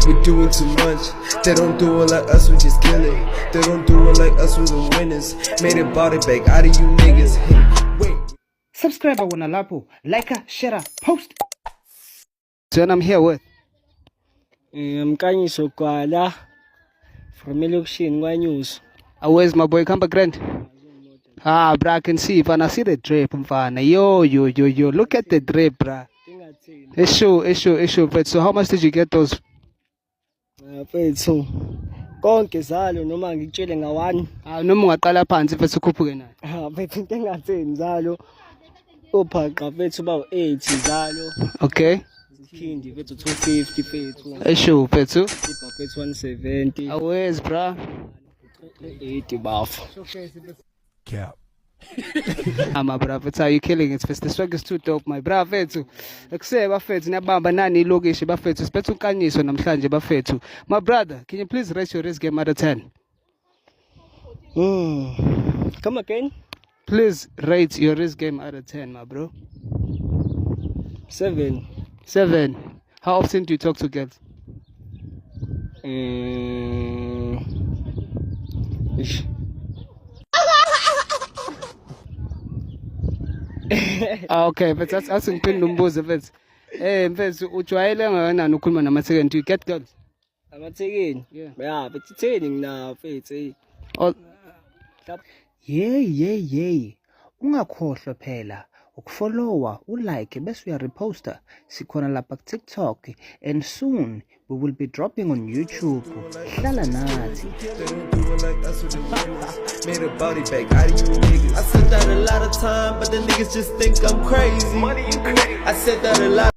we're doing too much. They don't do it like us, we just kill it. They don't do it like us, we're the winners. Made it, bought it back out of you niggas. Hey, wait. Subscribe wona lapho, like, share, post. So I'm here with Mkanyiso Gwala from Elokishini kwaNews. where's my boy Kamba Grant? Bro, I can see, and I see the drip, mfana. Yo, look at the drip, bro. Issue, but so how much did you get those? Mfethu konke zalo noma ngikutshele nga1. Noma ungaqala phansi mfethu ukhuphuke nayo. Mfethu into engatheni zalo ophaqa mfethu ba8 zalo. Okay. Zikhindi mfethu 250 mfethu. Issue mfethu. Iba mfethu 170. Where's bro? 80 bafu. Cap. My brother, that's how you killing it. The swag is too dope, my brother. Fethu. Ekuse bafethu niyabamba nani ilokishi bafethu. Siphethe ukanyiso namhlanje bafethu. My brother, can you please rate your risk game out of 10? Come again? Please rate your risk game out of 10, my bro. 7. 7. How often do you talk to girls? Okay, but that's ngiphinda umbuzo mfethu. Mfethu ujwayele nganani ukhuluma namathekeni? Do you get girls? Amathekeni? Yeah, but itheni ngina mfethu. Yey. Ungakhohlwa phela ukufollowa, ulike bese uyareposta. Sikhona lapha TikTok and soon we will be dropping on YouTube. Hlala nathi. They don't do it like us, we're the winners. Made it, bought it back out of you niggas. I said that a lot of time, but the niggas just think I'm crazy. I said that a lot.